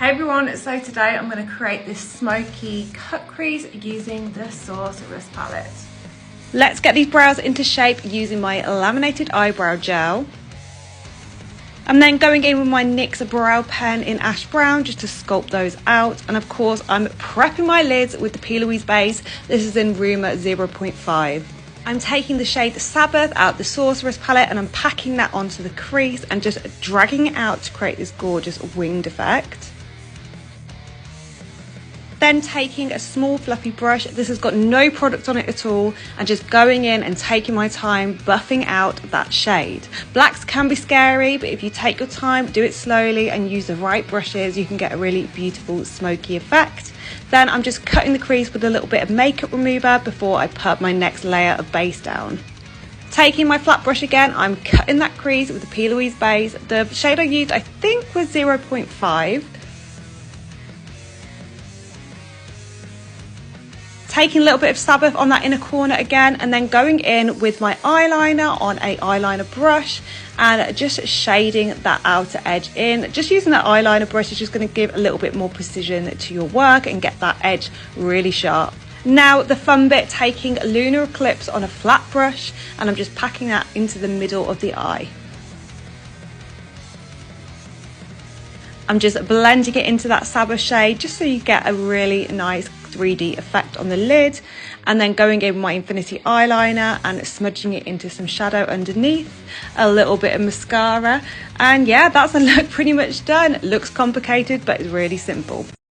Hey everyone, so today I'm going to create this smoky cut crease using the Sorceress palette. Let's get these brows into shape using my laminated eyebrow gel. I'm then going in with my NYX brow pen in ash brown just to sculpt those out, and of course I'm prepping my lids with the P. Louise base. This is in room 0.5. I'm taking the shade Sabbath out the Sorceress palette and I'm packing that onto the crease and just dragging it out to create this gorgeous winged effect. Then taking a small fluffy brush, this has got no product on it at all, and just going in and taking my time buffing out that shade. Blacks can be scary, but if you take your time, do it slowly and use the right brushes, you can get a really beautiful smoky effect. Then I'm just cutting the crease with a little bit of makeup remover before I put my next layer of base down. Taking my flat brush again, I'm cutting that crease with the P. Louise base. The shade I used I think was 0.5. Taking a little bit of Sabbath on that inner corner again, and then going in with my eyeliner on a eyeliner brush and just shading that outer edge in. Just using that eyeliner brush is just going to give a little bit more precision to your work and get that edge really sharp. Now the fun bit, taking Lunar Eclipse on a flat brush, and I'm just packing that into the middle of the eye. I'm just blending it into that Sabbath shade just so you get a really nice 3D effect on the lid, and then going in with my Infinity eyeliner and smudging it into some shadow underneath, a little bit of mascara, and yeah, that's the look pretty much done. It looks complicated but it's really simple.